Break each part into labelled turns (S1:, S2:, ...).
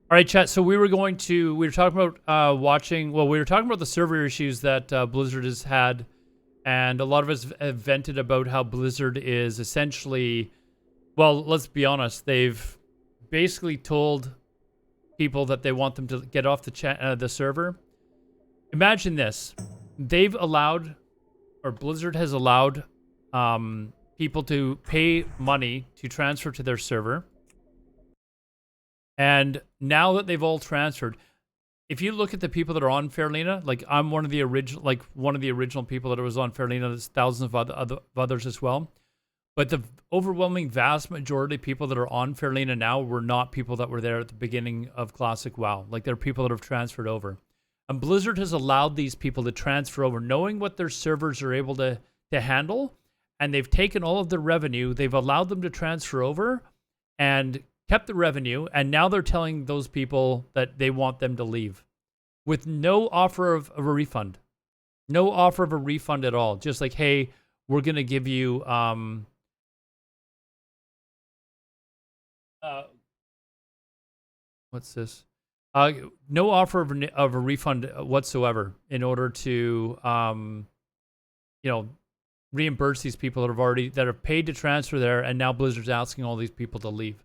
S1: All right, chat. So we were talking about watching. Well, we were talking about the server issues that Blizzard has had, and a lot of us have vented about how Blizzard is essentially, well, let's be honest, they've basically told people that they want them to get off the server. Imagine this: they've allowed, or Blizzard has allowed, people to pay money to transfer to their server. And now that they've all transferred, if you look at the people that are on Fairlena, like I'm one of the original people that was on Fairlena. There's thousands of others as well. But the overwhelming vast majority of people that are on Fairlena now were not people that were there at the beginning of Classic WoW. Like they're people that have transferred over. And Blizzard has allowed these people to transfer over, knowing what their servers are able to handle. And they've taken all of the revenue. They've allowed them to transfer over and kept the revenue, and now they're telling those people that they want them to leave with no offer of a refund. No offer of a refund at all. Just like, hey, we're going to give you what's this? No offer of a refund whatsoever in order to reimburse these people that have paid to transfer there, and now Blizzard's asking all these people to leave.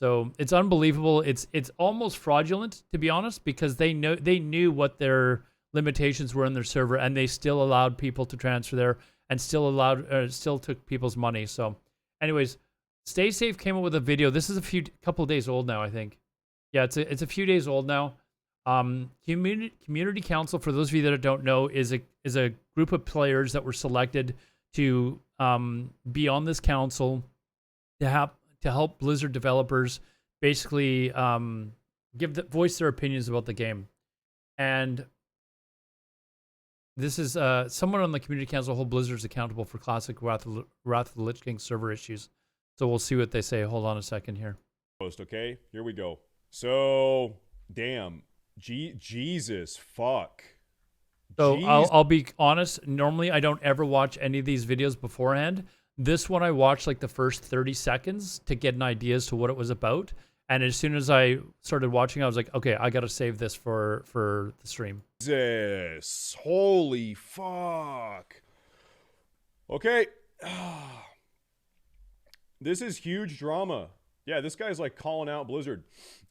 S1: So it's unbelievable. It's almost fraudulent, to be honest, because they knew what their limitations were in their server, and they still allowed people to transfer there and still took people's money. So, anyways, Stay Safe came up with a video. This is couple of days old now, I think. Yeah, it's a few days old now. Community Council, for those of you that don't know, is a group of players that were selected to be on this council to help Blizzard developers basically voice their opinions about the game. And this is someone on the Community Council hold Blizzard's accountable for Classic Wrath of the Lich King server issues. So we'll see what they say. Hold on a second here.
S2: Okay, here we go. So, damn. Jesus, fuck.
S1: So I'll be honest. Normally, I don't ever watch any of these videos beforehand. This one I watched like the first 30 seconds to get an idea as to what it was about. And as soon as I started watching, I was like, okay, I got to save this for the stream.
S2: Jesus. Holy fuck. Okay. This is huge drama. Yeah, this guy's like calling out Blizzard.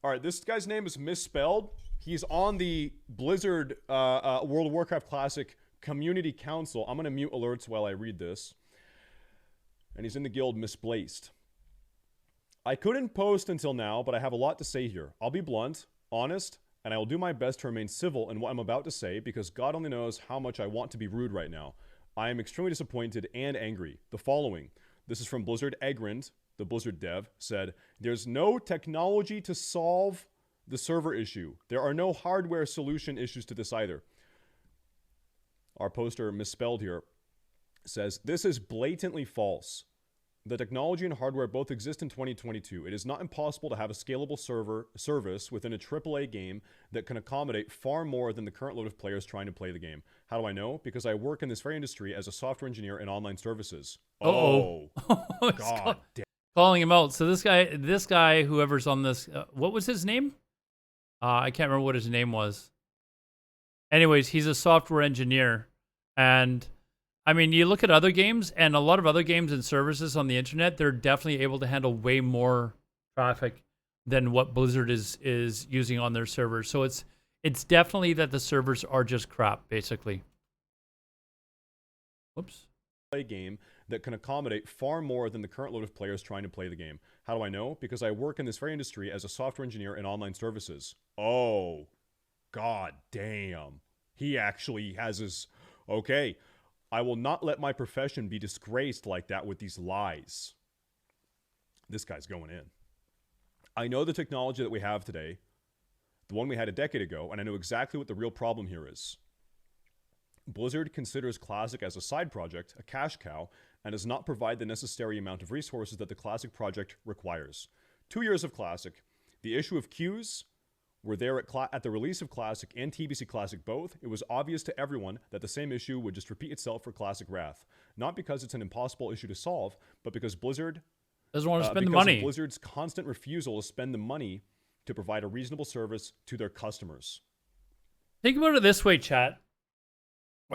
S2: All right, this guy's name is misspelled. He's on the Blizzard World of Warcraft Classic Community Council. I'm going to mute alerts while I read this. And he's in the guild Misplaced. I couldn't post until now, but I have a lot to say here. I'll be blunt, honest, and I will do my best to remain civil in what I'm about to say, because God only knows how much I want to be rude right now. I am extremely disappointed and angry. The following. This is from Blizzard Egrind, the Blizzard dev, said, "There's no technology to solve the server issue. There are no hardware solution issues to this either." Our poster misspelled here says, "This is blatantly false. The technology and hardware both exist in 2022. It is not impossible to have a scalable service within a AAA game that can accommodate far more than the current load of players trying to play the game. How do I know? Because I work in this very industry as a software engineer in online services." Oh, God damn.
S1: Calling him out. So this guy, whoever's on this, what was his name? I can't remember what his name was. Anyways, he's a software engineer, and I mean, you look at other games, and a lot of other games and services on the internet, they're definitely able to handle way more traffic than what Blizzard is using on their servers. So it's definitely that the servers are just crap, basically. Whoops.
S2: Play game that can accommodate far more than the current load of players trying to play the game. How do I know? Because I work in this very industry as a software engineer in online services. Oh, God damn. He actually has his... Okay. I will not let my profession be disgraced like that with these lies. This guy's going in. I know the technology that we have today, the one we had a decade ago, and I know exactly what the real problem here is. Blizzard considers Classic as a side project, a cash cow, and does not provide the necessary amount of resources that the Classic project requires. 2 years of Classic, the issue of queues were there at the release of Classic and TBC Classic both. It was obvious to everyone that the same issue would just repeat itself for Classic Wrath. Not because it's an impossible issue to solve, but because Blizzard
S1: doesn't want to spend the money.
S2: Of Blizzard's constant refusal to spend the money to provide a reasonable service to their customers.
S1: Think about it this way, chat.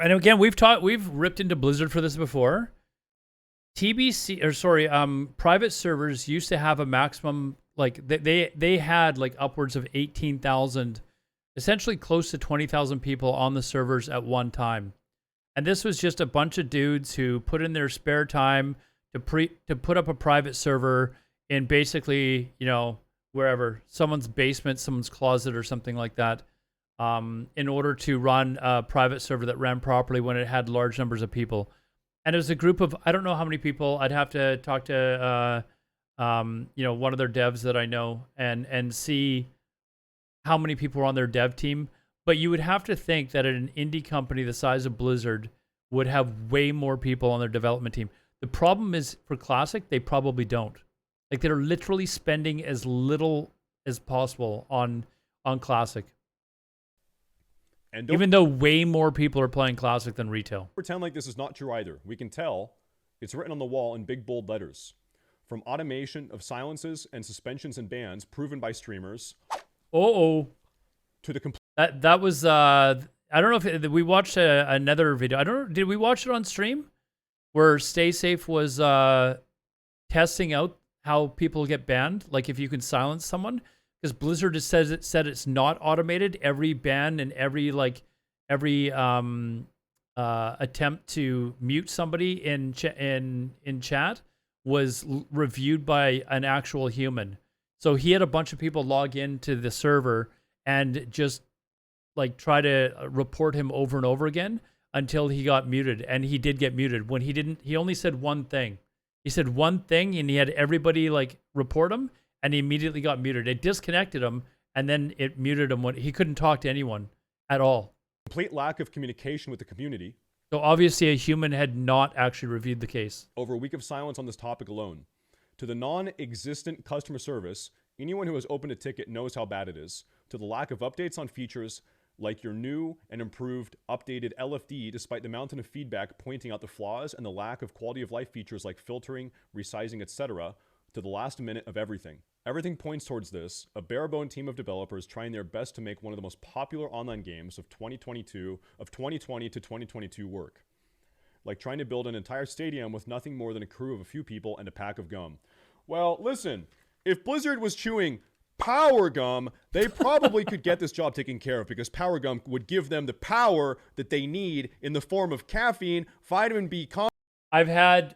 S1: And again, we've ripped into Blizzard for this before. Private servers used to have a maximum, like they had like upwards of 18,000, essentially close to 20,000 people on the servers at one time. And this was just a bunch of dudes who put in their spare time to put up a private server in basically, wherever, someone's basement, someone's closet or something like that, in order to run a private server that ran properly when it had large numbers of people. And it was a group of, I don't know how many people. I'd have to talk to, one of their devs that I know and see how many people were on their dev team. But you would have to think that an indie company the size of Blizzard would have way more people on their development team. The problem is for Classic, they probably don't. Like they're literally spending as little as possible on Classic.
S2: And
S1: even though way more people are playing Classic than retail.
S2: Pretend like this is not true either. We can tell it's written on the wall in big bold letters. From automation of silences and suspensions and bans proven by streamers.
S1: To
S2: the complete.
S1: That was I don't know if we watched another video. Did we watch it on stream where StaySafe was testing out how people get banned, like if you can silence someone? Because Blizzard has said it's not automated. Every ban and every attempt to mute somebody in chat was reviewed by an actual human. So he had a bunch of people log into the server and just like try to report him over and over again until he got muted. And he did get muted. When he didn't, he only said one thing. He said one thing and he had everybody like report him. And he immediately got muted. It disconnected him, and then it muted him when he couldn't talk to anyone at all.
S2: Complete lack of communication with the community.
S1: So obviously a human had not actually reviewed the case.
S2: Over a week of silence on this topic alone. To the non-existent customer service, anyone who has opened a ticket knows how bad it is. To the lack of updates on features like your new and improved updated LFD, despite the mountain of feedback pointing out the flaws and the lack of quality of life features like filtering, resizing, etc., to the last minute of everything. Everything points towards this, a bare-bone team of developers trying their best to make one of the most popular online games of 2020 to 2022 work. Like trying to build an entire stadium with nothing more than a crew of a few people and a pack of gum. Well, listen, if Blizzard was chewing power gum, they probably could get this job taken care of because power gum would give them the power that they need in the form of caffeine, vitamin B.
S1: I've had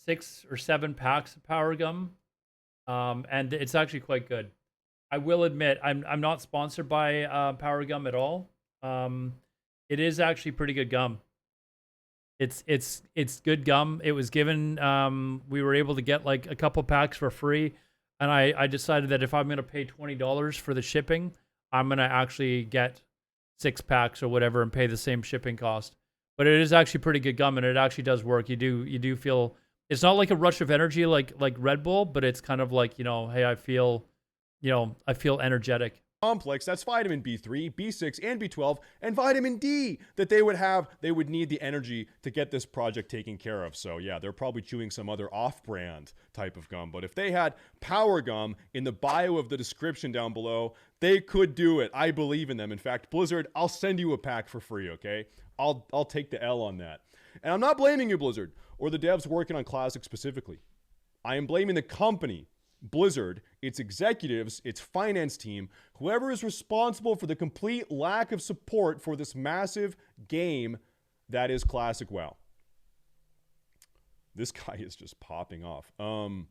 S1: 6 or 7 packs of power gum, and it's actually quite good. I will admit I'm not sponsored by power gum at all. It is actually pretty good gum. It's good gum. It was given. We were able to get like a couple packs for free, and I decided that if I'm gonna pay $20 for the shipping, I'm gonna actually get 6 packs or whatever and pay the same shipping cost. But it is actually pretty good gum, and it actually does work. You do feel. It's not like a rush of energy like Red Bull, but it's kind of like, hey, I feel energetic.
S2: Complex, that's vitamin B3, B6, and B12, and vitamin D that they would need the energy to get this project taken care of. So yeah, they're probably chewing some other off-brand type of gum. But if they had power gum in the bio of the description down below, they could do it. I believe in them. In fact, Blizzard, I'll send you a pack for free, okay? I'll take the L on that. And I'm not blaming you, Blizzard, or the devs working on Classic specifically. I am blaming the company, Blizzard, its executives, its finance team, whoever is responsible for the complete lack of support for this massive game that is Classic WoW. This guy is just popping off.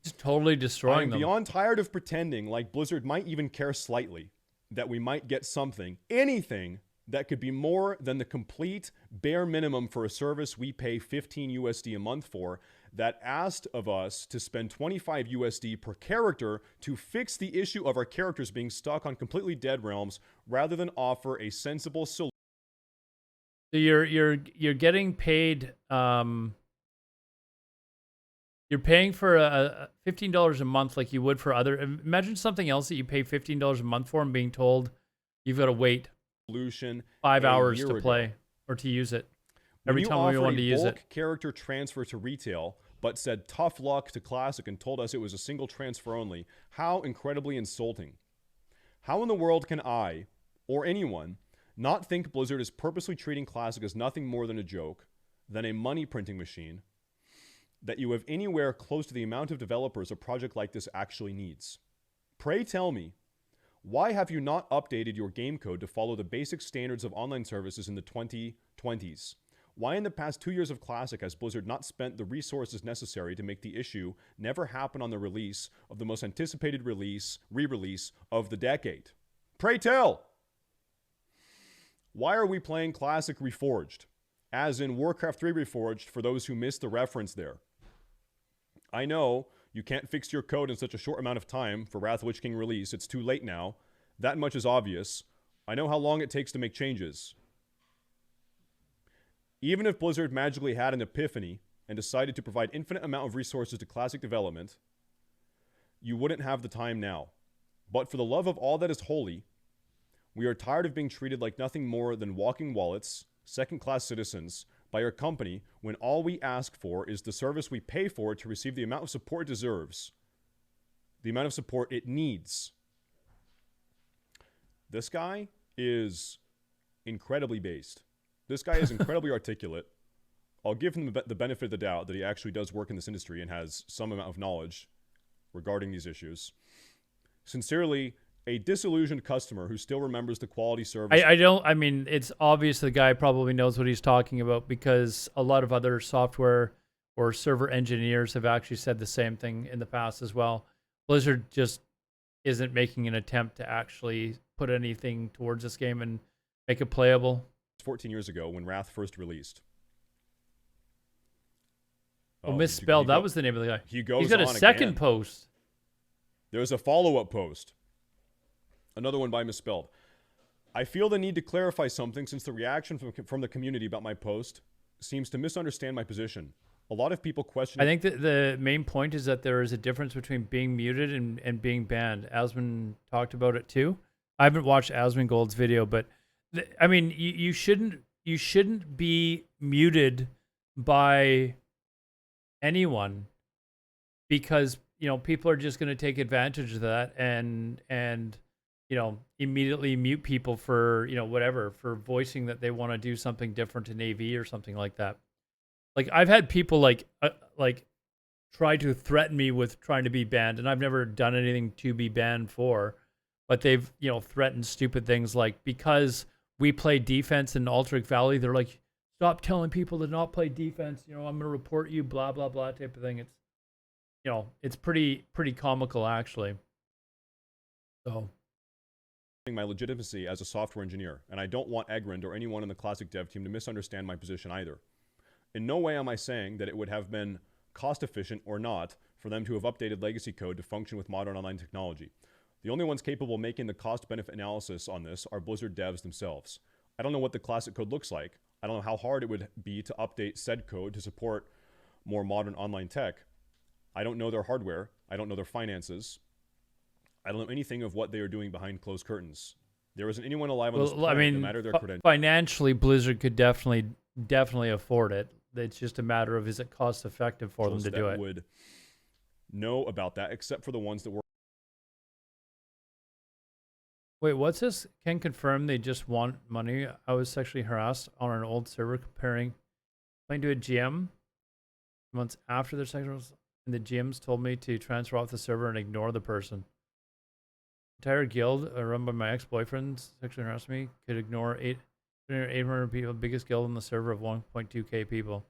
S1: Just totally destroying them.
S2: I'm beyond tired of pretending like Blizzard might even care slightly that we might get something, anything, that could be more than the complete bare minimum for a service we pay 15 USD a month for, that asked of us to spend 25 USD per character to fix the issue of our characters being stuck on completely dead realms rather than offer a sensible solution.
S1: So you're getting paid, you're paying for a $15 a month like you would for other. Imagine something else that you pay $15 a month for and being told you've got to wait 5 hours to play or to use it every time we wanted to use it.
S2: Character transfer to retail, but said tough luck to Classic and told us it was a single transfer only. How incredibly insulting. How in the world can I, or anyone, not think Blizzard is purposely treating Classic as nothing more than a joke, than a money printing machine, that you have anywhere close to the amount of developers a project like this actually needs? Pray tell me, why have you not updated your game code to follow the basic standards of online services in the 2020s? Why in the past 2 years of Classic has Blizzard not spent the resources necessary to make the issue never happen on the release of the most anticipated re-release of the decade? Pray tell! Why are we playing Classic Reforged? As in Warcraft 3 Reforged, for those who missed the reference there. I know you can't fix your code in such a short amount of time for Wrath of the Lich King release. It's too late now. That much is obvious. I know how long it takes to make changes. Even if Blizzard magically had an epiphany and decided to provide infinite amount of resources to Classic development, you wouldn't have the time now. But for the love of all that is holy, we are tired of being treated like nothing more than walking wallets, second-class citizens, by your company when all we ask for is the service we pay for to receive the amount of support it deserves. The amount of support it needs. This guy is incredibly based. This guy is incredibly articulate. I'll give him the benefit of the doubt that he actually does work in this industry and has some amount of knowledge regarding these issues. Sincerely, a disillusioned customer who still remembers the quality service.
S1: I mean, it's obvious the guy probably knows what he's talking about, because a lot of other software or server engineers have actually said the same thing in the past as well. Blizzard just isn't making an attempt to actually put anything towards this game and make it playable.
S2: 14 years ago when Wrath first released.
S1: Oh, misspelled. That was the name of the guy.
S2: He's
S1: got a second post.
S2: There's a follow-up post. Another one by misspelled. I feel the need to clarify something since the reaction from the community about my post seems to misunderstand my position. A lot of people question...
S1: I think that the main point is that there is a difference between being muted and being banned. Asmund talked about it too. I haven't watched Asmongold's video, but I mean, you shouldn't be muted by anyone, because people are just going to take advantage of that and immediately mute people for whatever, for voicing that they want to do something different in AV or something like that. Like, I've had people like try to threaten me with trying to be banned, and I've never done anything to be banned for, but they've threatened stupid things like, because we play defense in Alterac Valley, they're like, stop telling people to not play defense. I'm going to report you, blah, blah, blah type of thing. It's, it's pretty comical, actually. So.
S2: My legitimacy as a software engineer, and I don't want Egrand or anyone in the Classic dev team to misunderstand my position either. In no way am I saying that it would have been cost efficient or not for them to have updated legacy code to function with modern online technology. The only ones capable of making the cost-benefit analysis on this are Blizzard devs themselves. I don't know what the Classic code looks like. I don't know how hard it would be to update said code to support more modern online tech. I don't know their hardware. I don't know their finances. I don't know anything of what they are doing behind closed curtains. There isn't anyone alive on this planet, no matter their credentials.
S1: Financially, Blizzard could definitely afford it. It's just a matter of, is it cost effective for them to do it?
S2: Would know about that, except for the ones that were.
S1: Wait, what's this? Can confirm they just want money. I was sexually harassed on an old server playing to a GM months after their sexual, and the GMs told me to transfer off the server and ignore the person. Entire guild run by my ex-boyfriend sexually harassed me. Could ignore 800 people, biggest guild on the server of 1.2k people.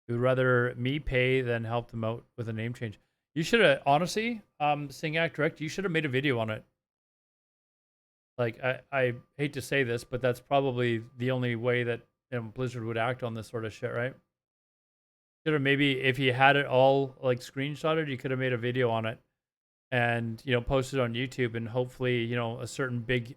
S1: Who would rather me pay than help them out with a name change. You should have, honestly, Sing Act Direct, you should have made a video on it. Like, I hate to say this, but that's probably the only way that Blizzard would act on this sort of shit, right? Should have, maybe, if you had it all like screenshotted, you could have made a video on it and posted on YouTube, and hopefully a certain big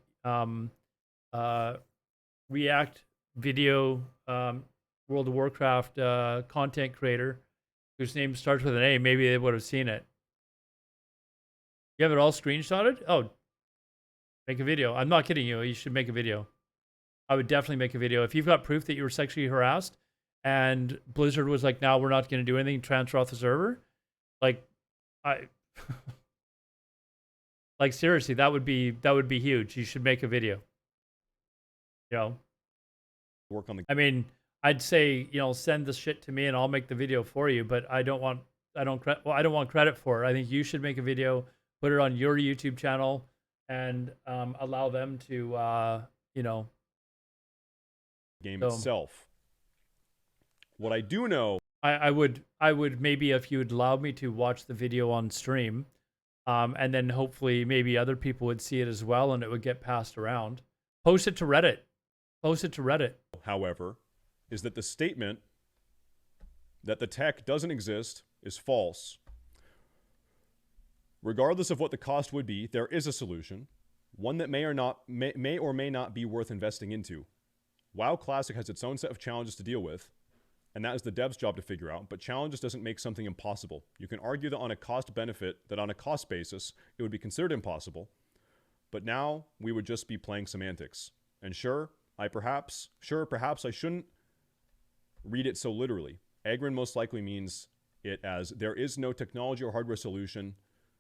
S1: React video World of Warcraft content creator whose name starts with an A, maybe they would have seen it. You have it all screenshotted? Oh, make a video. I'm not kidding you. You should make a video. I would definitely make a video. If you've got proof that you were sexually harassed and Blizzard was like, no, we're not going to do anything, transfer off the server. Like, Like seriously, that would be huge. You should make a video. You know,
S2: Work on the
S1: I mean, I'd say, you know, send the shit to me and I'll make the video for you, but I don't want credit for it. I think you should make a video, put it on your YouTube channel, and allow them to, you know,
S2: game itself. What I do know,
S1: I would maybe, if you would allow me to watch the video on stream, and then hopefully maybe other people would see it as well, and it would get passed around. Post it to Reddit. Post it to Reddit.
S2: However, is that the statement that the tech doesn't exist is false. Regardless of what the cost would be, there is a solution, one that may or may not be worth investing into. WoW Classic has its own set of challenges to deal with, and that is the dev's job to figure out, but challenges doesn't make something impossible. You can argue that on a cost basis, it would be considered impossible, but now we would just be playing semantics. And perhaps I shouldn't read it so literally. Agrin most likely means it as there is no technology or hardware solution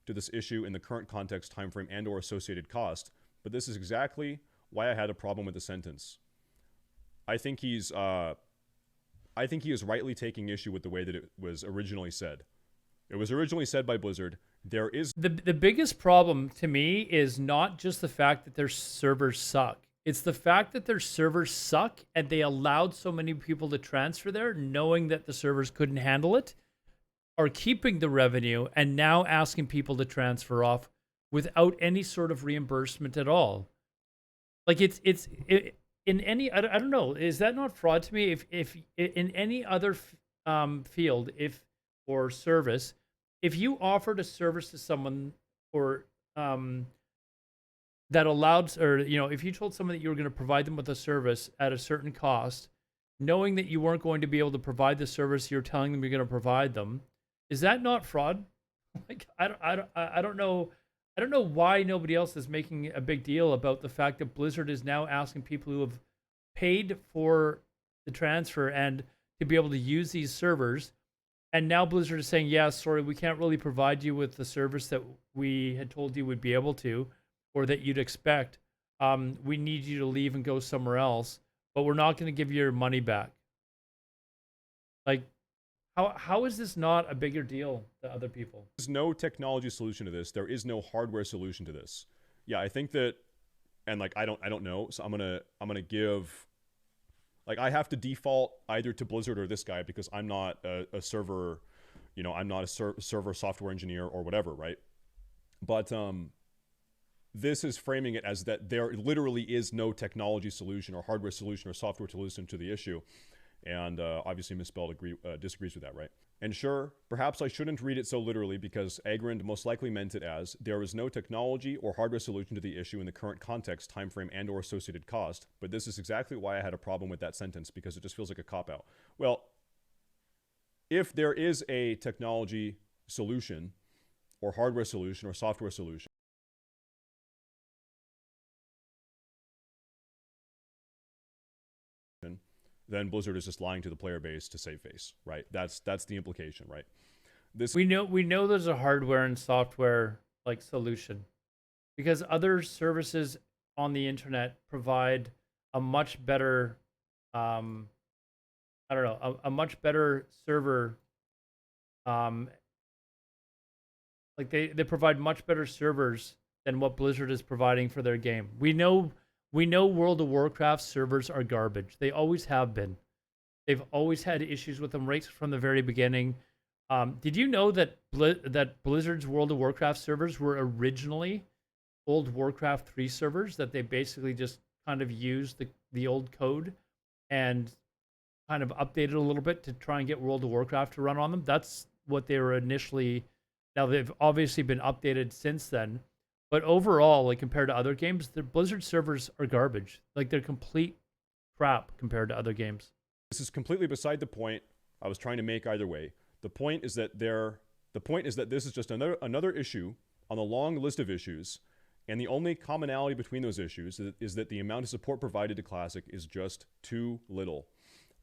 S2: to this issue in the current context, timeframe, and or associated cost, but this is exactly why I had a problem with the sentence. I think he is rightly taking issue with the way that it was originally said. It was originally said by Blizzard. There is
S1: the biggest problem to me is not just the fact that their servers suck. It's the fact that their servers suck and they allowed so many people to transfer there, knowing that the servers couldn't handle it, are keeping the revenue and now asking people to transfer off without any sort of reimbursement at all. Like in any, I don't know, is that not fraud to me? If in any other field, or service, if you offered a service to someone or that allowed, or you know, if you told someone that you were going to provide them with a service at a certain cost, knowing that you weren't going to be able to provide the service you're telling them you're going to provide them, is that not fraud? Like I don't know. I don't know why nobody else is making a big deal about the fact that Blizzard is now asking people who have paid for the transfer and to be able to use these servers. And now Blizzard is saying, yeah, sorry, we can't really provide you with the service that we had told you would be able to, or that you'd expect. We need you to leave and go somewhere else, but we're not going to give you your money back. Like, how is this not a bigger deal to other people?
S2: There's no technology solution to this. There is no hardware solution to this. Yeah, I think that, and like I don't know. So I'm gonna give, like I have to default either to Blizzard or this guy because I'm not a server, you know, I'm not a server software engineer or whatever, right? But this is framing it as that there literally is no technology solution or hardware solution or software solution to the issue. And obviously Misspelled disagrees with that, right? And sure, perhaps I shouldn't read it so literally because Agrind most likely meant it as there is no technology or hardware solution to the issue in the current context, timeframe, and or associated cost. But this is exactly why I had a problem with that sentence because it just feels like a cop-out. Well, if there is a technology solution or hardware solution or software solution, then Blizzard is just lying to the player base to save face, right? That's the implication, right?
S1: We know there's a hardware and software like solution because other services on the internet provide a much better I don't know, a much better server like they provide much better servers than what Blizzard is providing for their game. We know World of Warcraft servers are garbage. They always have been. They've always had issues with them right from the very beginning. Did you know that Blizzard's World of Warcraft servers were originally old Warcraft 3 servers that they basically just kind of used the old code and kind of updated a little bit to try and get World of Warcraft to run on them? That's what they were initially. Now they've obviously been updated since then. But overall, like compared to other games, the Blizzard servers are garbage. Like they're complete crap compared to other games.
S2: This is completely beside the point I was trying to make either way. The point is that this is just another issue on the long list of issues, and the only commonality between those issues is that the amount of support provided to Classic is just too little.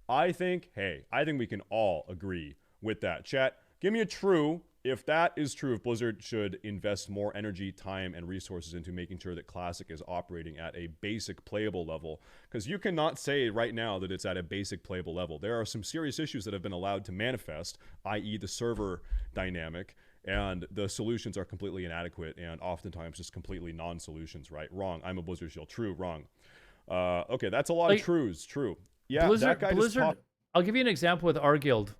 S2: I think we can all agree with that. Chat, give me a true. If that is true, if Blizzard should invest more energy, time, and resources into making sure that Classic is operating at a basic playable level, because you cannot say right now that it's at a basic playable level. There are some serious issues that have been allowed to manifest, i.e. the server dynamic, and the solutions are completely inadequate and oftentimes just completely non-solutions, right? Wrong. I'm a Blizzard shield. True. Wrong. Okay, that's a lot of truths. True. Yeah,
S1: Blizzard,
S2: that guy
S1: Blizzard, I'll give you an example with our guild.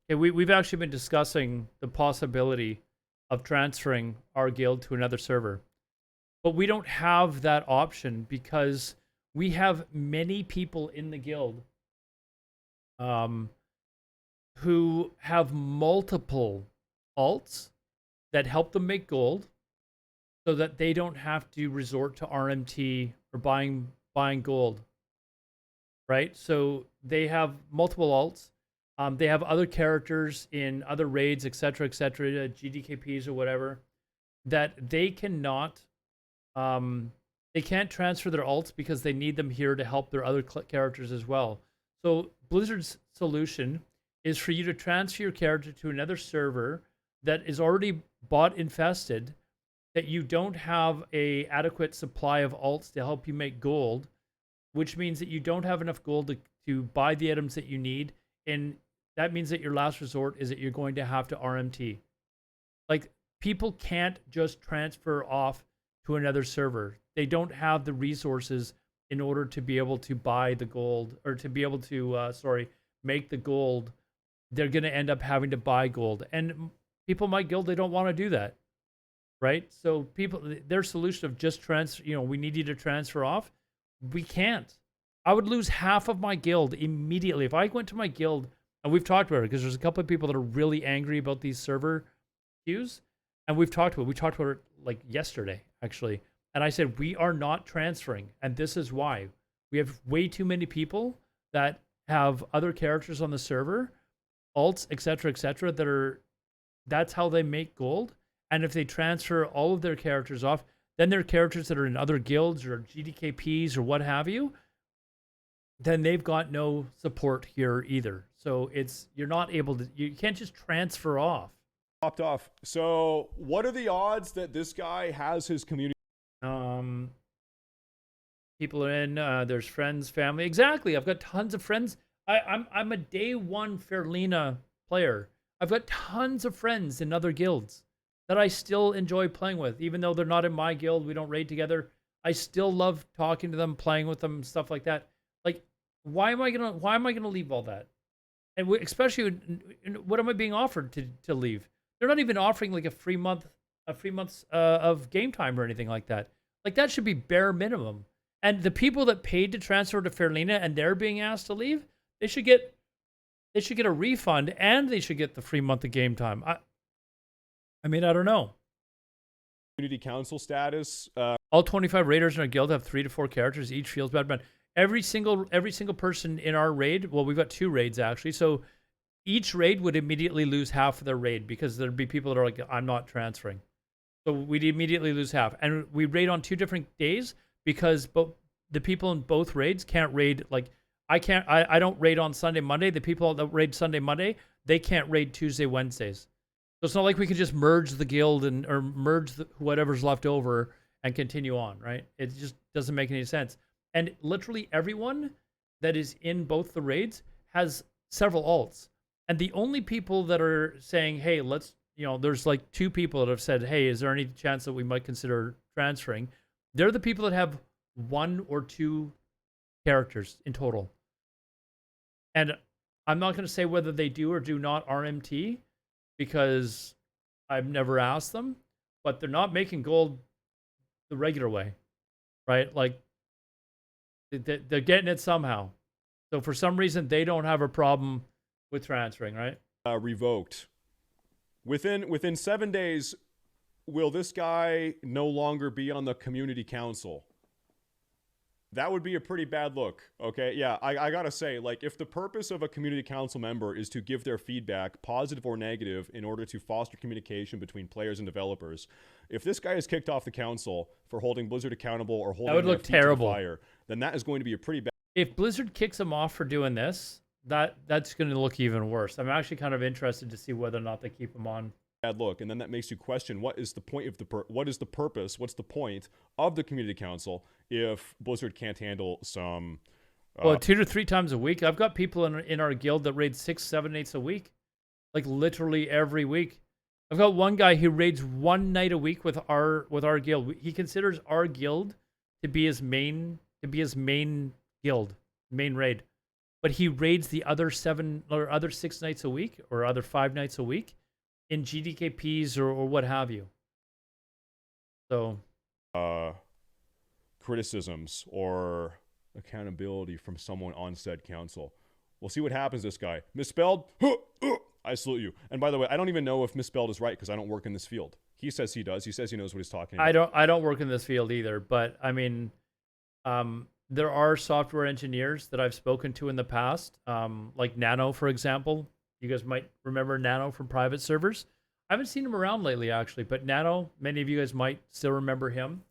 S1: Okay, we've actually been discussing the possibility of transferring our guild to another server. But we don't have that option because we have many people in the guild who have multiple alts that help them make gold so that they don't have to resort to RMT or buying gold. Right? So they have multiple alts. They have other characters in other raids, etc., GDKPs or whatever, that they cannot, they can't transfer their alts because they need them here to help their other characters as well. So Blizzard's solution is for you to transfer your character to another server that is already bot infested, that you don't have a adequate supply of alts to help you make gold, which means that you don't have enough gold to buy the items that you need, and that means that your last resort is that you're going to have to RMT. Like, people can't just transfer off to another server. They don't have the resources in order to be able to buy the gold, or to be able to, make the gold. They're going to end up having to buy gold. And people in my guild, they don't want to do that, right? So people, their solution of just transfer, we need you to transfer off. We can't. I would lose half of my guild immediately. If I went to my guild, and we've talked about it because there's a couple of people that are really angry about these server queues, and we've talked about it. We talked about it like yesterday, actually. And I said, we are not transferring, and this is why. We have way too many people that have other characters on the server, alts, etc., that's how they make gold. And if they transfer all of their characters off, then their characters that are in other guilds or GDKPs or what have you, then they've got no support here either. So you're not able to, you can't just transfer off.
S2: Popped off. So what are the odds that this guy has his community?
S1: People are in, there's friends, family. Exactly. I've got tons of friends. I'm a day one Fairlina player. I've got tons of friends in other guilds that I still enjoy playing with, even though they're not in my guild. We don't raid together. I still love talking to them, playing with them, stuff like that. Like, why am I gonna leave all that? And especially, what am I being offered to leave? They're not even offering like a free month of game time or anything like that. Like, that should be bare minimum. And the people that paid to transfer to Fairlina and they're being asked to leave, they should get a refund, and they should get the free month of game time. I mean, I don't know.
S2: Community council status.
S1: All 25 raiders in our guild have 3 to 4 characters. Each feels bad, man. Every single person in our raid. Well, we've got 2 raids actually. So each raid would immediately lose half of their raid because there'd be people that are like, I'm not transferring. So we'd immediately lose half, and we raid on 2 different days because the people in both raids can't raid. Like, I don't raid on Sunday, Monday. The people that raid Sunday, Monday, they can't raid Tuesday, Wednesdays. So it's not like we can just merge the guild or merge whatever's left over and continue on, right? It just doesn't make any sense. And literally everyone that is in both the raids has several alts. And the only people that are saying, hey, there's like 2 people that have said, hey, is there any chance that we might consider transferring? They're the people that have 1 or 2 characters in total. And I'm not going to say whether they do or do not RMT because I've never asked them, but they're not making gold the regular way, right? Like, they're getting it somehow. So for some reason, they don't have a problem with transferring, right?
S2: Revoked. Within 7 days, will this guy no longer be on the community council? That would be a pretty bad look, okay? Yeah, I gotta say, like, if the purpose of a community council member is to give their feedback, positive or negative, in order to foster communication between players and developers, if this guy is kicked off the council for holding Blizzard accountable or holding
S1: that would look terrible.
S2: Fire, then that is going to be a pretty bad.
S1: If Blizzard kicks him off for doing this, that's going to look even worse. I'm actually kind of interested to see whether or not they keep him on.
S2: Bad look, and then that makes you question what is the point of what is the purpose, what's the point of the community council if Blizzard can't handle some
S1: Well, 2 to 3 times a week. I've got people in our guild that raid 6, 7 nights a week, like literally every week. I've got one guy who raids 1 night a week with our guild. He considers our guild to be his main guild, main raid, but he raids the other 7 or other 6 nights a week or other 5 nights a week in GDKPs or what have you. So,
S2: criticisms or accountability from someone on said council. We'll see what happens. This guy misspelled. I salute you. And by the way, I don't even know if misspelled is right because I don't work in this field. He says he does. He says he knows what he's talking about.
S1: I don't work in this field either, but I mean, there are software engineers that I've spoken to in the past, like Nano, for example. You guys might remember Nano from private servers. I haven't seen him around lately, actually, but Nano, many of you guys might still remember him.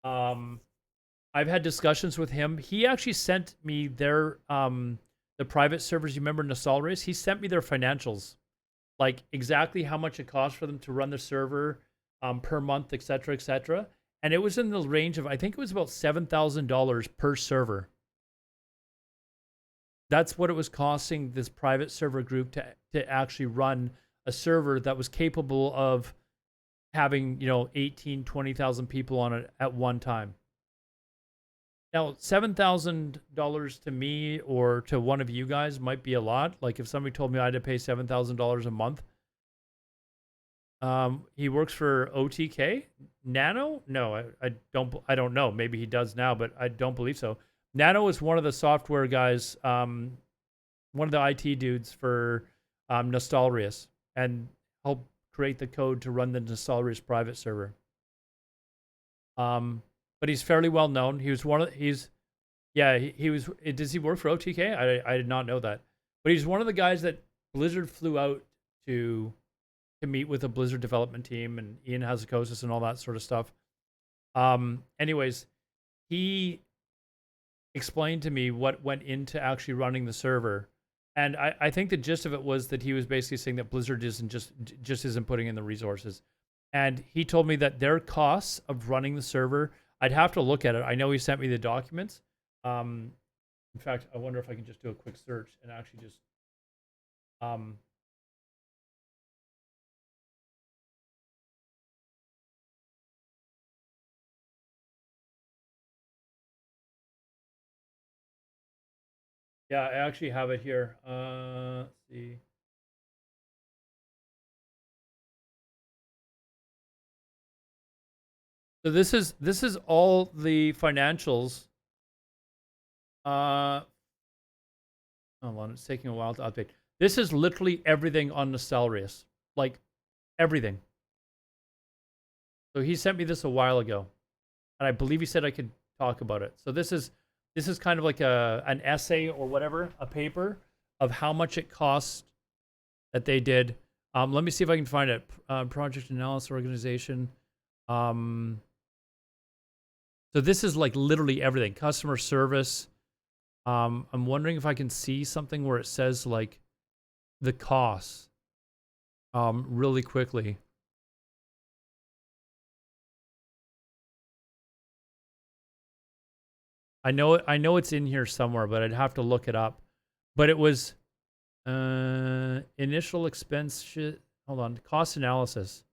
S1: I've had discussions with him. He actually sent me their the private servers. You remember Nostalrius? He sent me their financials, like exactly how much it costs for them to run the server per month, etc., etc. And it was in the range of, I think it was about $7,000 per server. That's what it was costing this private server group to actually run a server that was capable of having, 18, 20,000 people on it at one time. Now, $7,000 to me or to one of you guys might be a lot. Like if somebody told me I had to pay $7,000 a month. He works for OTK Nano. No, I don't know. Maybe he does now, but I don't believe so. Nano is one of the software guys, one of the IT dudes for Nostalrius, and help create the code to run the Nostalrius private server. But he's fairly well known. He was he was. Does he work for OTK? I did not know that. But he's one of the guys that Blizzard flew out to meet with the Blizzard development team and Ian Hazukosis and all that sort of stuff. Anyways, he explained to me what went into actually running the server. And I think the gist of it was that he was basically saying that Blizzard isn't just isn't putting in the resources. And he told me that their costs of running the server, I'd have to look at it. I know he sent me the documents. In fact, I wonder if I can just do a quick search and actually just yeah, I actually have it here. Let's see. So this is all the financials. Hold on, it's taking a while to update. This is literally everything on Nostalrius, like everything. So he sent me this a while ago, and I believe he said I could talk about it. So this is kind of like an essay or whatever, a paper of how much it cost that they did. Let me see if I can find it. Project analysis organization. So this is like literally everything. Customer service. I'm wondering if I can see something where it says like the costs really quickly. I know it's in here somewhere, but I'd have to look it up. But it was initial expense shit. Hold on, cost analysis.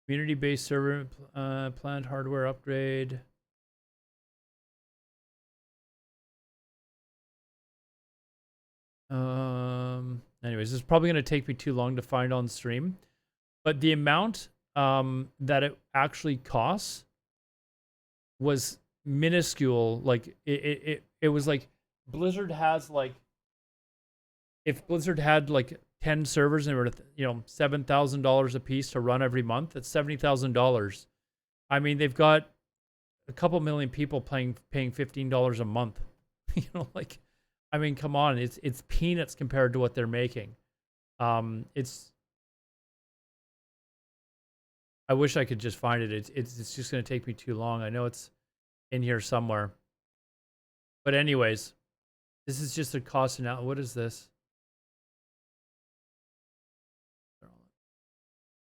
S1: Community-based server planned hardware upgrade. Anyways, this is probably going to take me too long to find on stream. But the amount that it actually costs was minuscule. Like it was like Blizzard has like, if Blizzard had like 10 servers and they were, $7,000 a piece to run every month, that's $70,000. I mean, they've got a couple million people paying $15 a month. I mean, come on, it's peanuts compared to what they're making. I wish I could just find it. It's just going to take me too long. I know it's in here somewhere. But anyways, this is just a cost now. What is this?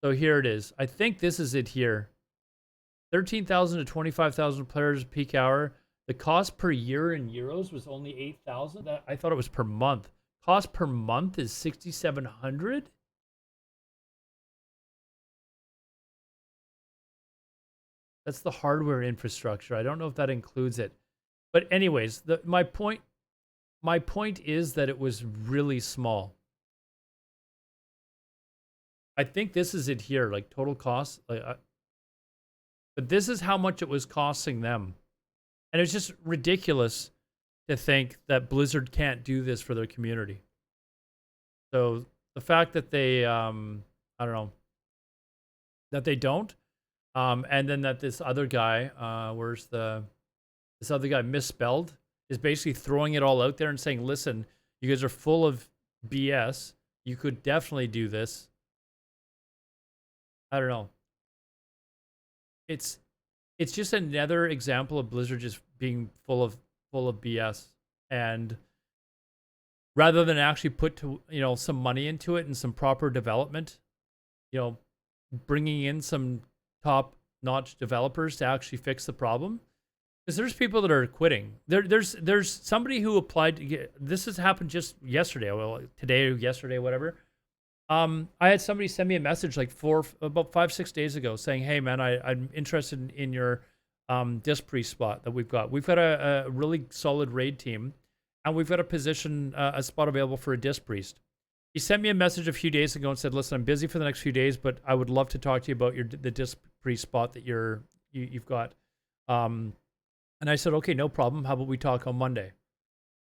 S1: So here it is. I think this is it here. 13,000 to 25,000 players peak hour. The cost per year in euros was only 8,000. I thought it was per month. Cost per month is 6,700. That's the hardware infrastructure. I don't know if that includes it. But anyways, my point is that it was really small. I think this is it here, like total cost. But this is how much it was costing them. And it's just ridiculous to think that Blizzard can't do this for their community. So the fact that they, I don't know, that they don't, and then that this other guy, this other guy misspelled, is basically throwing it all out there and saying, listen, you guys are full of BS. You could definitely do this. I don't know. It's just another example of Blizzard just being full of BS, and rather than actually put some money into it and some proper development, bringing in some top-notch developers to actually fix the problem, because there's people that are quitting. There's somebody who applied to get, this has happened just yesterday, well today or yesterday, whatever. I had somebody send me a message like about 5-6 days ago saying, hey man, I'm interested in your disc priest spot that we've got. We've got a really solid raid team, and we've got a spot available for a disc priest. He sent me a message a few days ago and said, listen, I'm busy for the next few days, but I would love to talk to you about the disc priest spot that you've got. And I said, okay, no problem. How about we talk on Monday?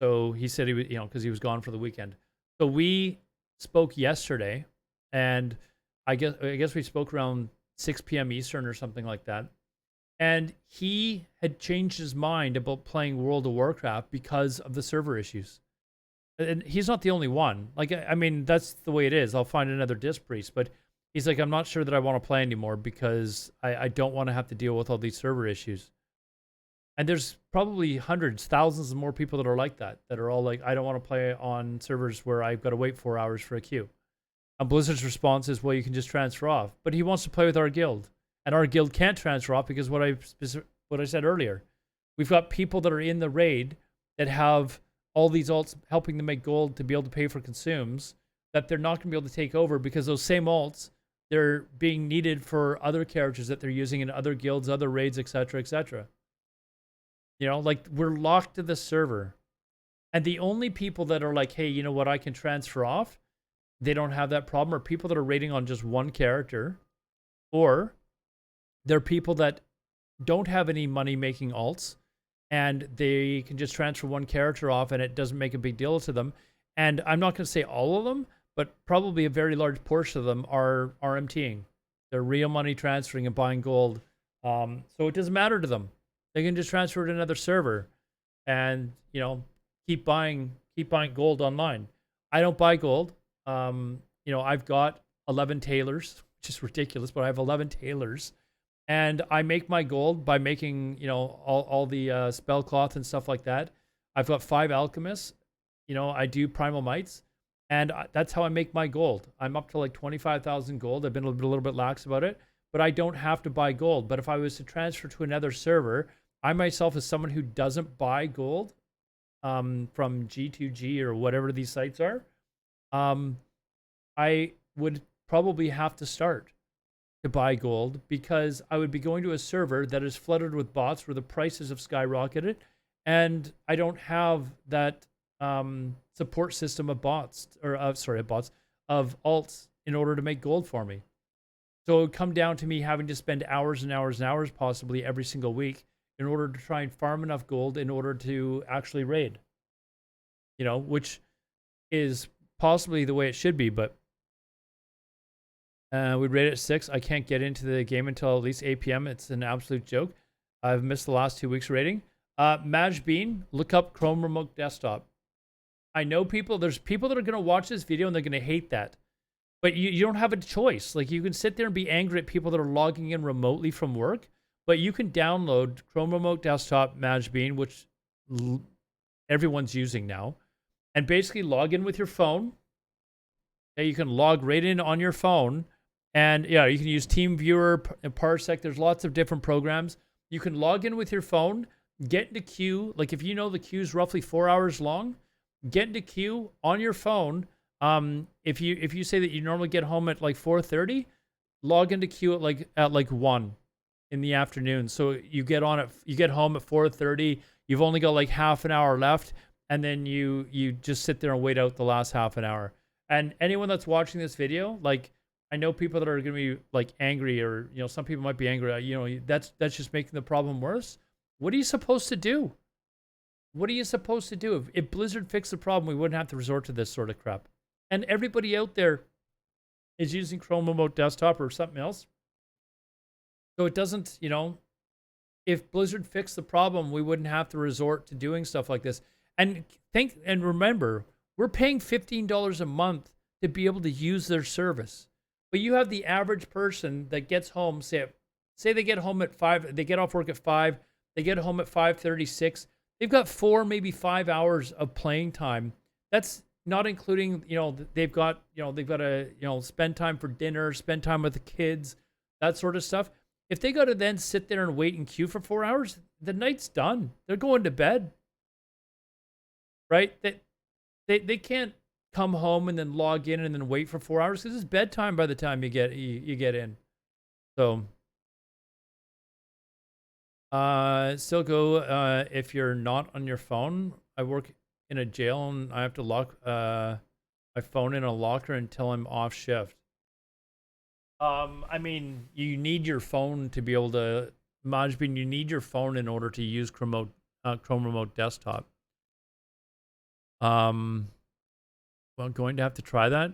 S1: So he said he was, because he was gone for the weekend. So we spoke yesterday, and I guess we spoke around 6 p.m. Eastern or something like that. And he had changed his mind about playing World of Warcraft because of the server issues. And he's not the only one. Like, I mean, that's the way it is. I'll find another disc priest, but he's like, I'm not sure that I want to play anymore because I don't want to have to deal with all these server issues. And there's probably hundreds, thousands of more people that are like that are all like, I don't want to play on servers where I've got to wait 4 hours for a queue. And Blizzard's response is, well, you can just transfer off. But he wants to play with our guild. And our guild can't transfer off because what I said earlier. We've got people that are in the raid that have all these alts helping them make gold to be able to pay for consumes that they're not going to be able to take over because those same alts, they're being needed for other characters that they're using in other guilds, other raids, etc., etc. Like, we're locked to the server. And the only people that are like, hey, you know what, I can transfer off, they don't have that problem, are people that are raiding on just one character, or they're people that don't have any money-making alts, and they can just transfer one character off, and it doesn't make a big deal to them. And I'm not going to say all of them, but probably a very large portion of them are RMTing. They're real money transferring and buying gold. So it doesn't matter to them. They can just transfer to another server and, keep buying gold online. I don't buy gold. I've got 11 tailors, which is ridiculous, but I have 11 tailors. And I make my gold by making, all the spell cloth and stuff like that. I've got 5 alchemists. I do primal mites. And that's how I make my gold. I'm up to like 25,000 gold. I've been a little bit lax about it. But I don't have to buy gold. But if I was to transfer to another server, I myself, as someone who doesn't buy gold from G2G or whatever these sites are, I would probably have to start to buy gold because I would be going to a server that is flooded with bots where the prices have skyrocketed, and I don't have that support system of bots, or of alts in order to make gold for me. So it would come down to me having to spend hours and hours and hours possibly every single week in order to try and farm enough gold in order to actually raid. Which is possibly the way it should be, but we raid at 6. I can't get into the game until at least 8 p.m. It's an absolute joke. I've missed the last 2 weeks raiding. Maj Bean, look up Chrome Remote Desktop. I know there's people that are going to watch this video and they're going to hate that. But you don't have a choice. Like, you can sit there and be angry at people that are logging in remotely from work, but you can download Chrome Remote Desktop Manage Bean, which everyone's using now, and basically log in with your phone. You can log right in on your phone, and yeah, you can use TeamViewer and Parsec. There's lots of different programs. You can log in with your phone, get into queue. Like if you know the queue is roughly 4 hours long, get into queue on your phone. If you say that you normally get home at like 4:30, log into queue at like 1 in the afternoon. So you get home at 4:30. You've only got like half an hour left, and then you just sit there and wait out the last half an hour. And anyone that's watching this video, like I know people that are going to be like angry, or some people might be angry. That's just making the problem worse. What are you supposed to do? What are you supposed to do? If Blizzard fixed the problem, we wouldn't have to resort to this sort of crap. And everybody out there is using Chrome Remote Desktop or something else. So it doesn't, if Blizzard fixed the problem, we wouldn't have to resort to doing stuff like this. And remember, we're paying $15 a month to be able to use their service. But you have the average person that gets home, say they get home at 5, they get off work at 5, they get home at 5:36. They've got 4, maybe 5 hours of playing time. That's not including, they've got to, spend time for dinner, spend time with the kids, that sort of stuff. If they got to then sit there and wait in queue for 4 hours, the night's done. They're going to bed. Right? They can't come home and then log in and then wait for 4 hours because it's bedtime by the time you get in. So still go if you're not on your phone. I work in a jail and I have to lock my phone in a locker until I'm off shift. I mean, you need your phone to be able to Majbin, you need your phone in order to use Chrome Remote Desktop. Well, going to have to try that.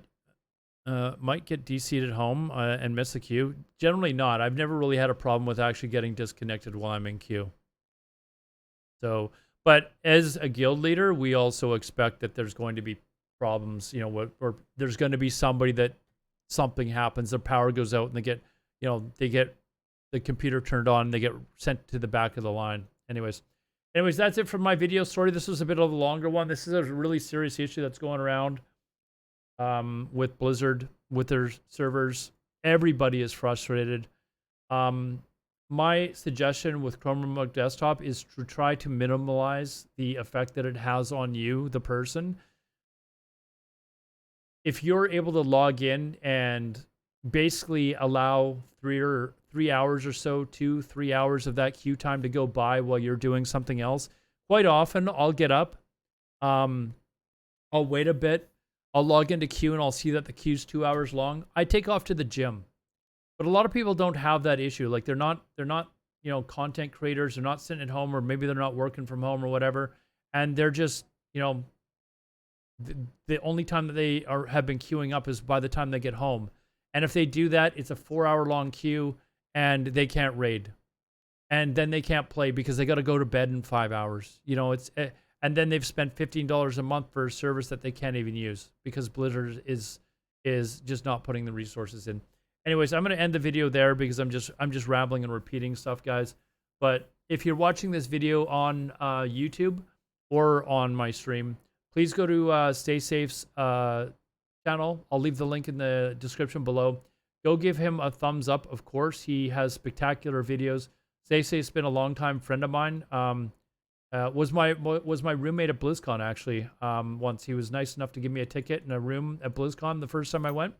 S1: Might get DC'd at home and miss the queue. Generally not. I've never really had a problem with actually getting disconnected while I'm in queue. So, but as a guild leader, we also expect that there's going to be problems, or there's going to be somebody that something happens, their power goes out and they get the computer turned on and they get sent to the back of the line. Anyways, that's it for my video. Sorry, this was a bit of a longer one. This is a really serious issue that's going around with Blizzard, with their servers. Everybody is frustrated. My suggestion with Chrome Remote Desktop is to try to minimize the effect that it has on you, the person. If you're able to log in and basically allow 3 hours or so, 2-3 hours of that queue time to go by while you're doing something else, quite often I'll get up, I'll wait a bit, I'll log into queue and I'll see that the queue's 2 hours long. I take off to the gym. But a lot of people don't have that issue. Like they're not, content creators. They're not sitting at home, or maybe they're not working from home or whatever. And they're just, the only time that they have been queuing up is by the time they get home. And if they do that, it's a 4 hour long queue and they can't raid. And then they can't play because they got to go to bed in 5 hours. And then they've spent $15 a month for a service that they can't even use because Blizzard is just not putting the resources in. Anyways, I'm going to end the video there because I'm just rambling and repeating stuff, guys. But if you're watching this video on YouTube or on my stream, please go to Stay Safe's channel. I'll leave the link in the description below. Go give him a thumbs up, of course. He has spectacular videos. Stay Safe's been a longtime friend of mine. Was my roommate at BlizzCon, actually, once. He was nice enough to give me a ticket and a room at BlizzCon the first time I went.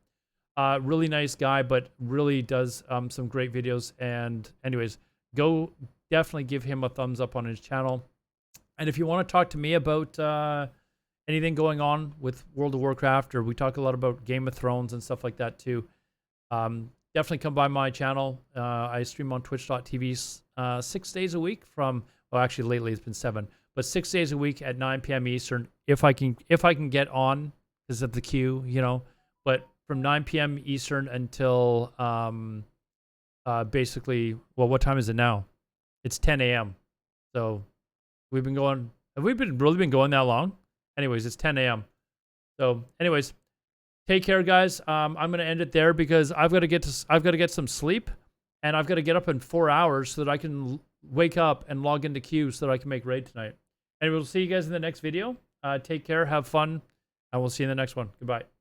S1: Really nice guy, but really does some great videos. And anyways, go definitely give him a thumbs up on his channel. And if you want to talk to me about anything going on with World of Warcraft, or we talk a lot about Game of Thrones and stuff like that too, definitely come by my channel. I stream on twitch.tv 6 days a week from, well, actually lately it's been 7, but 6 days a week at 9 p.m. Eastern if I can get on because of the queue, but from 9 p.m. Eastern until basically, well, what time is it now? It's 10 a.m. So have we really been going that long? Anyways, it's 10 a.m. So anyways, take care, guys. I'm going to end it there because I've got to get some sleep. and I've got to get up in 4 hours so that I can wake up and log into queue so that I can make raid tonight. And we'll see you guys in the next video. Take care, have fun, and we'll see you in the next one. Goodbye.